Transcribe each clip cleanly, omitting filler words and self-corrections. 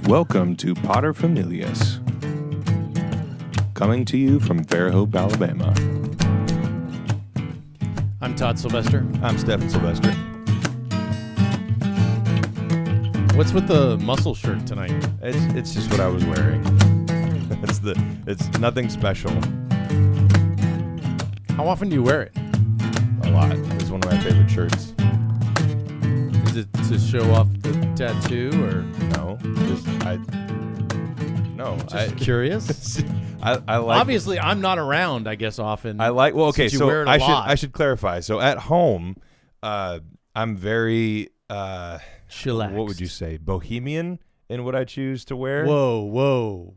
Welcome to Potter Familias, coming to you from Fairhope, Alabama. I'm Todd Sylvester. I'm Stephen Sylvester. What's with the muscle shirt tonight? It's just what I was wearing. It's nothing special. How often do you wear it? A lot. It's one of my favorite shirts. Is it to show off the tattoo or No, just curious? I like. Obviously, I'm not around. I guess often. I like. Well, okay. Since you So wear it a lot. I should clarify. So at home, I'm very Chillaxed. What would you say? Bohemian in what I choose to wear. Whoa!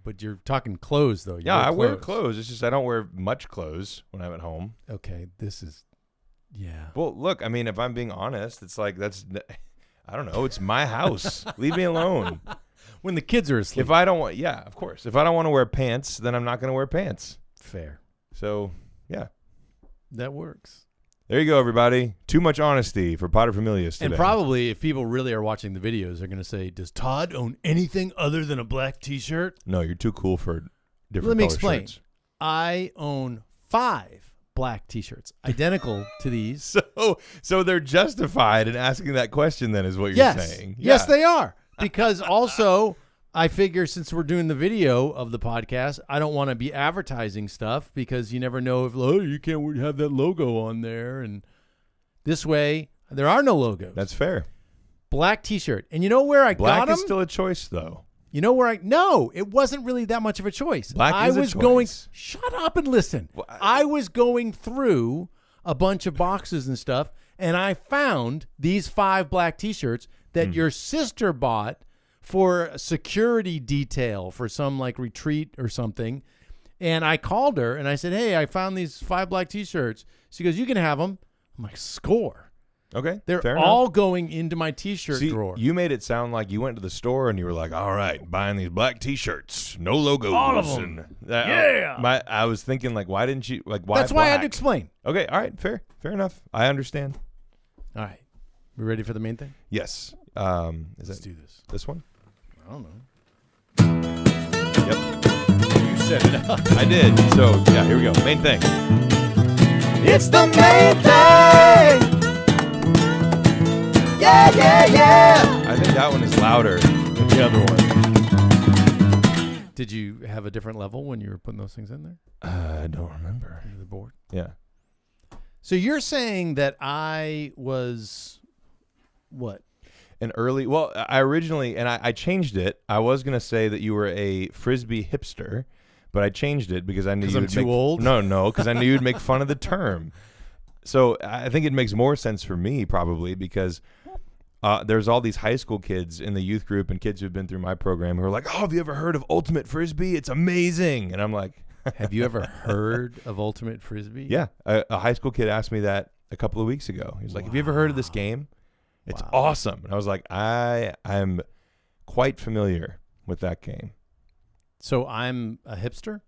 But you're talking clothes, though. I wear clothes. It's just I don't wear much clothes when I'm at home. Okay, this is. Yeah. Well, look. I mean, if I'm being honest, it's like I don't know. It's my house. Leave me alone. When the kids are asleep. If I don't want, yeah, of course. If I don't want to wear pants, then I'm not going to wear pants. Fair. So, yeah. That works. There you go, everybody. Too much honesty for Potter Familias today. And probably, if people really are watching the videos, they're going to say, "Does Todd own anything other than a black T-shirt?" No, you're too cool for different. Let me color explain. Shirts. I own 5 black T-shirts, identical to these. So they're justified in asking that question. Then is what you're saying? Yes, they are. Because also, I figure since we're doing the video of the podcast, I don't want to be advertising stuff because you never know if you can't have that logo on there. And this way, there are no logos. That's fair. Black T-shirt. And you know where I Black got them? is still a choice, though. You know where No, it wasn't really that much of a choice. Black is a choice. Shut up and listen. Well, I was going through a bunch of boxes and stuff, and I found these 5 black T-shirts that your sister bought for a security detail for some like retreat or something. And I called her and I said, "Hey, I found these 5 black T-shirts." She goes, "You can have them." I'm like, "Score." Okay. They're fair all enough. going into my T-shirt drawer. You made it sound like you went to the store and you were like, "All right, buying these black T-shirts, no logos." All of them. Yeah. I was thinking, like, why didn't you, like, why That's why I had to black? explain. Okay. All right. Fair enough. I understand. All right. We ready for the main thing? Yes. Let's do this. This one? I don't know. Yep. You set it up. I did. So, yeah, here we go. Main thing. It's the main thing. Yeah. I think that one is louder than the other one. Did you have a different level when you were putting those things in there? I don't remember. Into the board. Yeah. So you're saying that I was what? I originally, and I changed it. I was going to say that you were a Frisbee hipster, but I changed it because I knew you would too old? No, because I knew you'd make fun of the term. So I think it makes more sense for me probably because there's all these high school kids in the youth group and kids who've been through my program who are like, "Oh, have you ever heard of Ultimate Frisbee? It's amazing." And I'm like, have you ever heard of Ultimate Frisbee? Yeah. A high school kid asked me that a couple of weeks ago. He was like, "Have you ever heard of this game? It's awesome." And I was like, I'm quite familiar with that game. So I'm a hipster?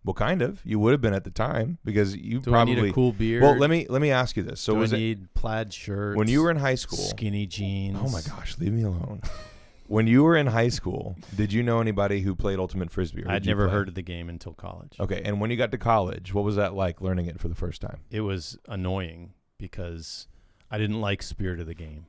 Well, kind of. You would have been at the time because you Do probably I need a cool beard? Well, let me ask you this. So Do was I it need plaid shirts? when you were in high school? Skinny jeans. Oh my gosh, leave me alone. When you were in high school, did you know anybody who played Ultimate Frisbee? I'd never heard of the game until college. Okay, and when you got to college, what was that like learning it for the first time? It was annoying because I didn't like spirit of the game.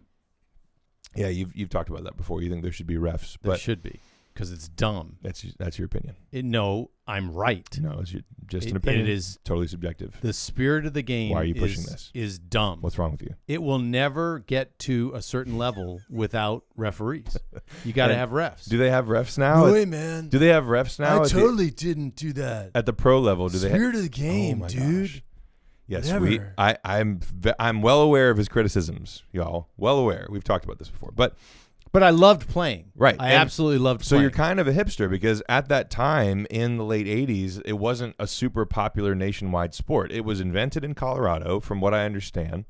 Yeah, you've talked about that before. You think there should be refs, There but should be because it's dumb. that's your opinion. No, I'm right. No, it's just an opinion. It is totally subjective. the spirit of the game. Why are you pushing this? Is dumb. What's wrong with you? It will never get to a certain level without referees. You got to have refs. Do they have refs now? No way, man. Do they have refs now? Didn't do that. At the pro level, do they? Spirit of the game, oh my dude. Gosh. Yes, Never. I'm well aware of his criticisms, y'all. Well aware. We've talked about this before, but I loved playing. Right. I And absolutely loved so playing. you're kind of a hipster because at that time in the late 80s, it wasn't a super popular nationwide sport. It was invented in Colorado, from what I understand,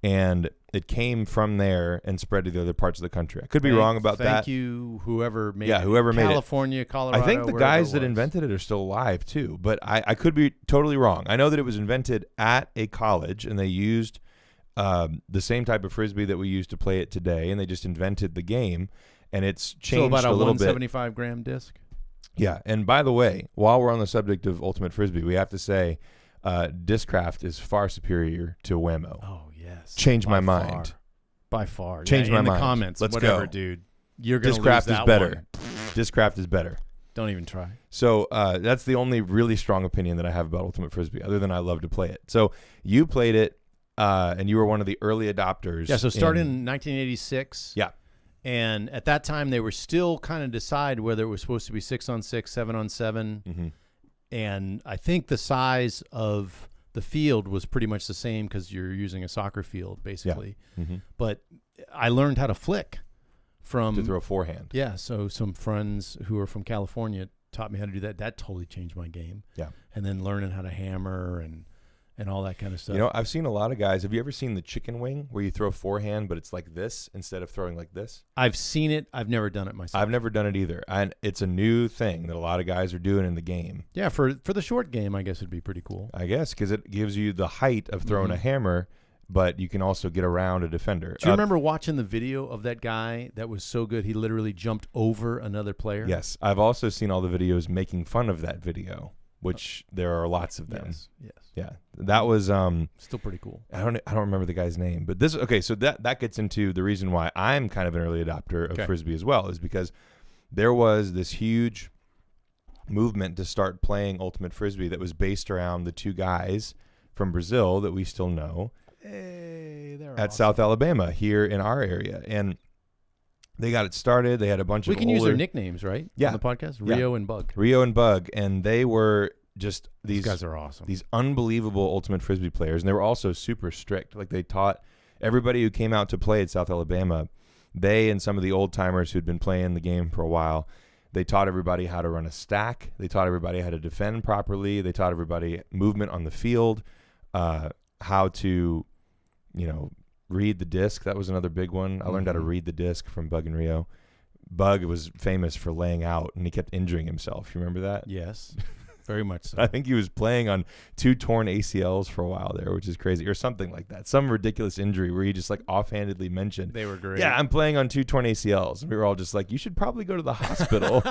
and it came from there and spread to the other parts of the country. I could be wrong about that. Thank you, whoever made it. Whoever made it. California, Colorado. I think the wherever guys it that was. invented it are still alive too, but I could be totally wrong. I know that it was invented at a college and they used the same type of Frisbee that we use to play it today, and they just invented the game. and it's changed about a little bit. 175 gram disc. Yeah, and by the way, while we're on the subject of Ultimate Frisbee, we have to say Discraft is far superior to Whammo. Oh, yes. Change my mind. By far. Change my in mind. the comments. Let's whatever, go. Dude. You're going to lose Discraft that is better. one. Discraft is better. Don't even try. So that's the only really strong opinion that I have about Ultimate Frisbee, other than I love to play it. So you played it, and you were one of the early adopters. Yeah, so started in 1986. Yeah. And at that time, they were still kind of decide whether it was supposed to be 6-on-6, 7-on-7. Mm-hmm. And I think the size of the field was pretty much the same because you're using a soccer field, basically. Yeah. Mm-hmm. But I learned how to flick from... To throw forehand. Yeah, so some friends who are from California taught me how to do that. That totally changed my game. Yeah. And then learning how to hammer and all that kind of stuff. You know, I've seen a lot of guys. Have you ever seen the chicken wing where you throw forehand, but it's like this instead of throwing like this? I've seen it. I've never done it myself. I've never done it either. And it's a new thing that a lot of guys are doing in the game. Yeah, for the short game, I guess it'd be pretty cool. I guess because it gives you the height of throwing a hammer, but you can also get around a defender. Do you remember watching the video of that guy that was so good he literally jumped over another player? Yes. I've also seen all the videos making fun of that video, which there are lots of them. Yes. Yeah. That was Still pretty cool. I don't remember the guy's name, but this okay, so that gets into the reason why I'm kind of an early adopter of Frisbee as well, is because there was this huge movement to start playing Ultimate Frisbee that was based around the two guys from Brazil that we still know. Hey, they're at awesome. South Alabama here in our area, and they got it started. They had a bunch of we can use their nicknames, right? Yeah. On the podcast, Rio and Bug. Rio and Bug, and they were just These guys are awesome. These unbelievable Ultimate Frisbee players, and they were also super strict. Like they taught everybody who came out to play at South Alabama. They and some of the old timers who'd been playing the game for a while, they taught everybody how to run a stack. They taught everybody how to defend properly. They taught everybody movement on the field, how to, read the disc. That was another big one. I learned how to read the disc from Bug and Rio. Bug was famous for laying out, and he kept injuring himself. You remember that? Yes, very much so. I think he was playing on 2 torn ACLs for a while there, which is crazy, or something like that. Some ridiculous injury where he just like offhandedly mentioned, they were great. Yeah, I'm playing on 2 torn ACLs. And we were all just like, you should probably go to the hospital.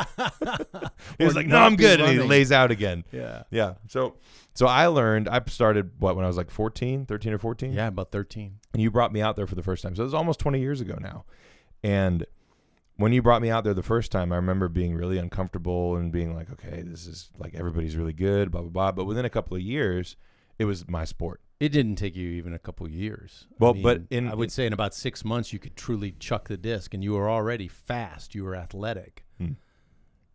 He was like, no, I'm good. And he lays out again. Yeah. Yeah. So I learned, I started, when I was like 13 or 14? Yeah, about 13. And you brought me out there for the first time. So it was almost 20 years ago now. And when you brought me out there the first time, I remember being really uncomfortable and being like, okay, this is like everybody's really good, blah, blah, blah. But within a couple of years, it was my sport. It didn't take you even a couple of years. Well, I would say in about 6 months, you could truly chuck the disc, and you were already fast. You were athletic.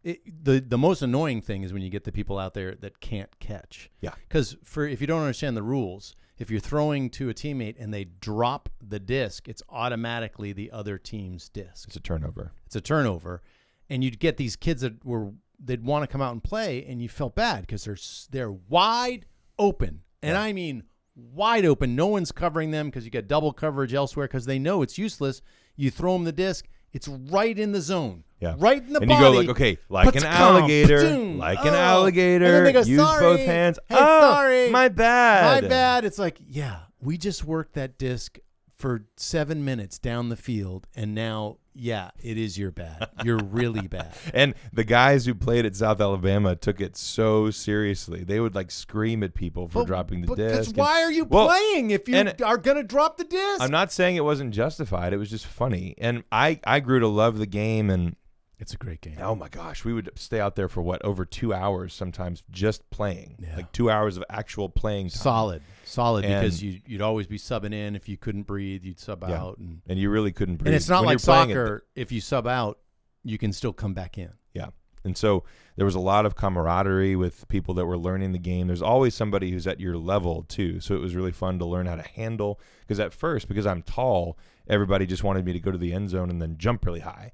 The most annoying thing is when you get the people out there that can't catch. Yeah. Because if you don't understand the rules, if you're throwing to a teammate and they drop the disc, it's automatically the other team's disc. It's a turnover. It's a turnover, and you'd get these kids they'd want to come out and play, and you felt bad because they're wide open, and I mean wide open. No one's covering them because you get double coverage elsewhere because they know it's useless. You throw them the disc, it's right in the zone. Yeah. Right in the and body. And you go like, okay, like an alligator, like an alligator. And then they go, use sorry. both hands. Hey, sorry. My bad. My bad. It's like, yeah, we just worked that disc for 7 minutes down the field, and now, yeah, it is your bad. You're really bad. And the guys who played at South Alabama took it so seriously. They would like scream at people for dropping the disc. Because why are you playing if you are going to drop the disc? I'm not saying it wasn't justified. It was just funny. And I grew to love the game, and it's a great game. Oh my gosh, we would stay out there for over 2 hours sometimes just playing. Yeah. Like 2 hours of actual playing time. Solid, because you'd always be subbing in. If you couldn't breathe, you'd sub out. And you really couldn't breathe. And it's not like soccer. If you sub out, you can still come back in. Yeah. And so there was a lot of camaraderie with people that were learning the game. There's always somebody who's at your level too. So it was really fun to learn how to handle. Because at first, because I'm tall, everybody just wanted me to go to the end zone and then jump really high.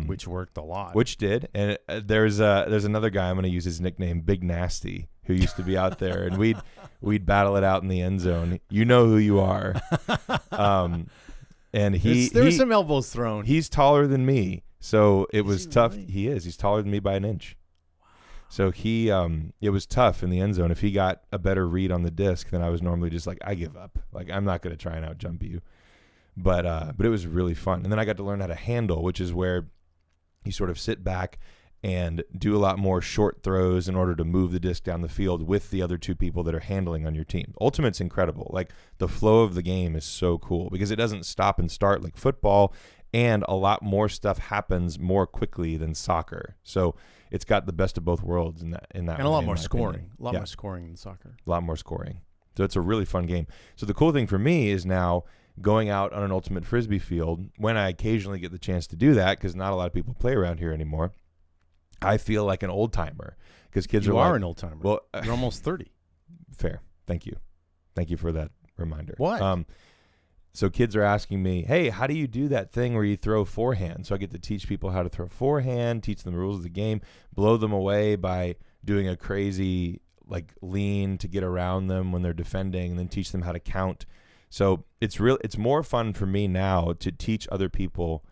Which worked a lot. Which did. And there's another guy, I'm going to use his nickname, Big Nasty, who used to be out there, and we'd battle it out in the end zone. You know who you are. And there were some elbows thrown. He's taller than me, so it was tough. Really? He is. He's taller than me by an inch. Wow. So it was tough in the end zone. If he got a better read on the disc, then I was normally just like, I give up. Like, I'm not going to try and out jump you. But it was really fun. And then I got to learn how to handle, which is where you sort of sit back and do a lot more short throws in order to move the disc down the field with the other two people that are handling on your team. Ultimate's incredible. Like, the flow of the game is so cool because it doesn't stop and start like football, and a lot more stuff happens more quickly than soccer. So it's got the best of both worlds in that. And a lot more scoring. A lot more scoring than soccer. A lot more scoring. So it's a really fun game. So the cool thing for me is now going out on an ultimate Frisbee field, when I occasionally get the chance to do that, because not a lot of people play around here anymore, I feel like an old timer because kids you are are like, an old timer. Well, you're almost 30. Fair. Thank you for that reminder. What? So kids are asking me, hey, how do you do that thing where you throw forehand? So I get to teach people how to throw forehand, teach them the rules of the game, blow them away by doing a crazy like lean to get around them when they're defending, and then teach them how to count. So it's more fun for me now to teach other people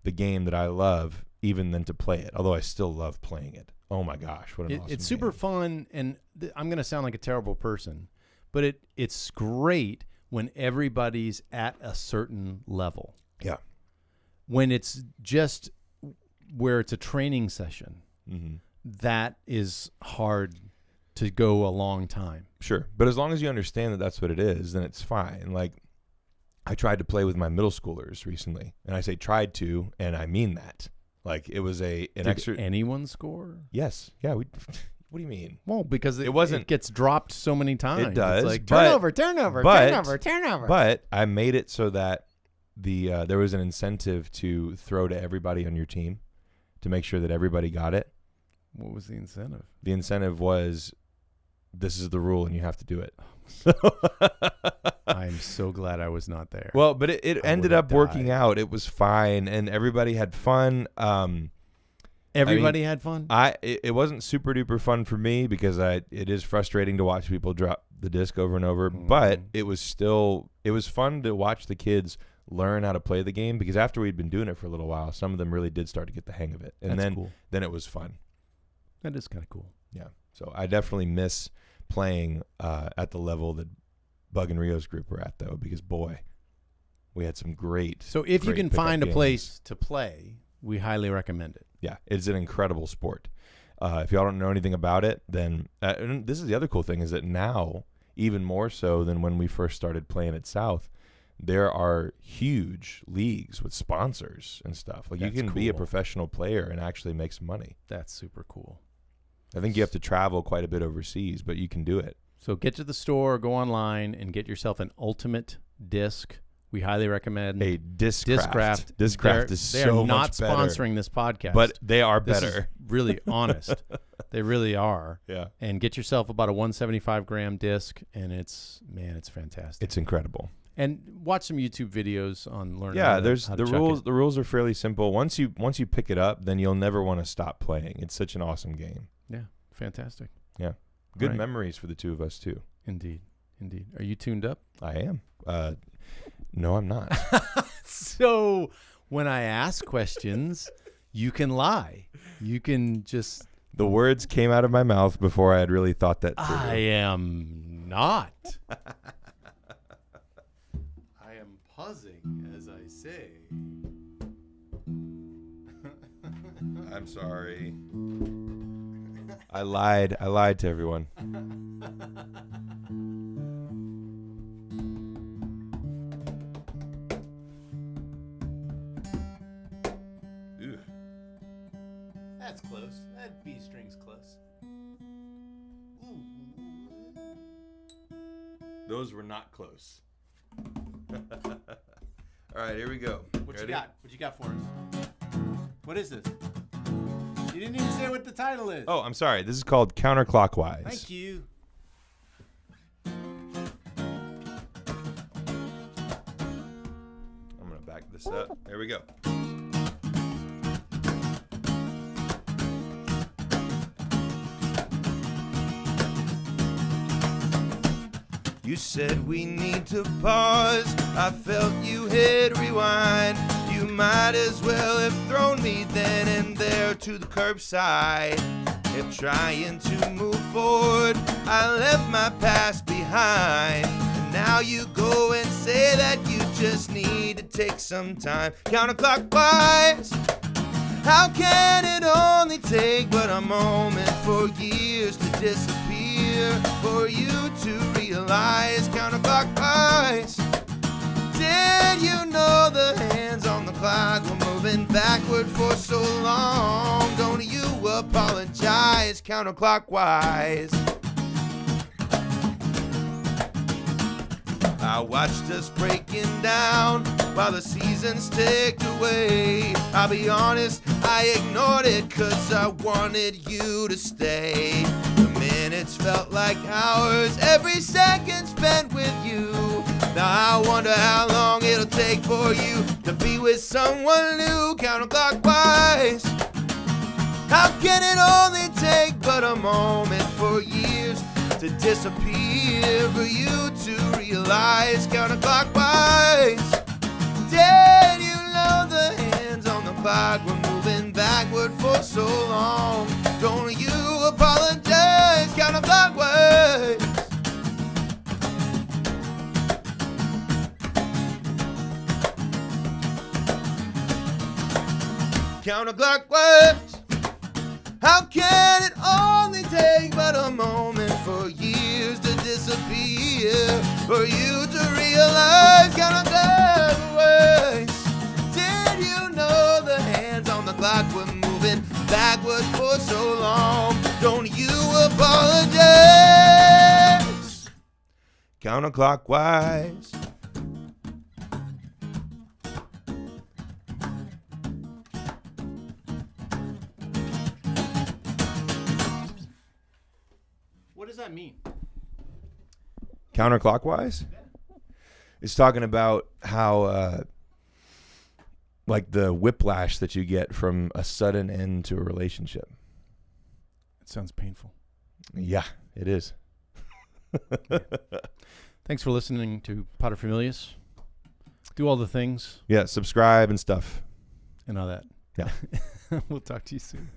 the game that I love even than to play it, although I still love playing it. Oh my gosh, what an awesome It's super game. fun, and I'm going to sound like a terrible person, but it's great when everybody's at a certain level. Yeah. When it's just where it's a training session, that is hard to go a long time. Sure. But as long as you understand that that's what it is, then it's fine. Like, I tried to play with my middle schoolers recently, and I say tried to, and I mean that. Like, it was an extra. Did anyone score? Yes. Yeah. What do you mean? Well, because it gets dropped so many times. It does. It's like turnover. Turnover. But I made it so that there was an incentive to throw to everybody on your team to make sure that everybody got it. What was the incentive? The incentive was, this is the rule and you have to do it. I'm so glad I was not there. Well, but it ended up working out. It was fine, and everybody had fun. Everybody had fun? It wasn't super duper fun for me because it is frustrating to watch people drop the disc over and over, but it was fun to watch the kids learn how to play the game, because after we'd been doing it for a little while, some of them really did start to get the hang of it. And then it was fun. That is kind of cool. Yeah. So I definitely miss playing at the level that Bug and Rio's group were at, though, because boy, we had some great. So if you can find a games. place to play, we highly recommend it. Yeah, it's an incredible sport. If y'all don't know anything about it, then and this is the other cool thing, is that now, even more so than when we first started playing at South, there are huge leagues with sponsors and stuff. Like, you can be a professional player and actually make some money. That's super cool. I think you have to travel quite a bit overseas, but you can do it. So get to the store, go online, and get yourself an ultimate disc. We highly recommend a Discraft. Discraft is so much better. They're not sponsoring this podcast, but they are this better. Is really honest. They really are. Yeah. And get yourself about a 175 gram disc, and it's fantastic. It's incredible. And watch some YouTube videos on learning. Yeah, how there's to the chuck rules. it. The rules are fairly simple. Once you pick it up, then you'll never want to stop playing. It's such an awesome game. Yeah, fantastic. Yeah, good memories for the two of us too. Indeed. Are you tuned up? I am. No, I'm not. So when I ask questions, you can lie. You can just. The words came out of my mouth before I had really thought that through. I am not. I am pausing as I say. I'm sorry. I lied to everyone. Ew. That's close. That B string's close. Those were not close. All right, here we go. What you got? What you got for us? What is this? You didn't even say what the title is. Oh, I'm sorry. This is called Counterclockwise. Thank you. I'm going to back this up. There we go. You said we need to pause. I felt you hit rewind. You might as well have thrown me then and there to the curbside. If trying to move forward, I left my past behind. And now now you go and say that you just need to take some time. Counterclockwise. How can it only take but a moment for years to disappear, for you to realize? Counterclockwise. Did you know the hands on the clock were moving backward for so long? Don't you apologize? Counterclockwise. I watched us breaking down while the seasons ticked away. I'll be honest, I ignored it 'cause I wanted you to stay. The minutes felt like hours, every second spent with you. Now I wonder how long it'll take for you to be with someone new. Counterclockwise. How can it only take but a moment for years to disappear, for you to realize? Counterclockwise. Did you know the hands on the clock were moving backward for so long? Don't you apologize? Counterclockwise. Counterclockwise. How can it only take but a moment for years to disappear, for you to realize? Counterclockwise. Did you know the hands on the clock were moving backward for so long? Don't you apologize? Counterclockwise. What does that mean? Counterclockwise? It's talking about how, like the whiplash that you get from a sudden end to a relationship. It sounds painful. Yeah, it is. Yeah. Thanks for listening to Familias. Do all the things. Yeah, subscribe and stuff. And all that. Yeah. We'll talk to you soon.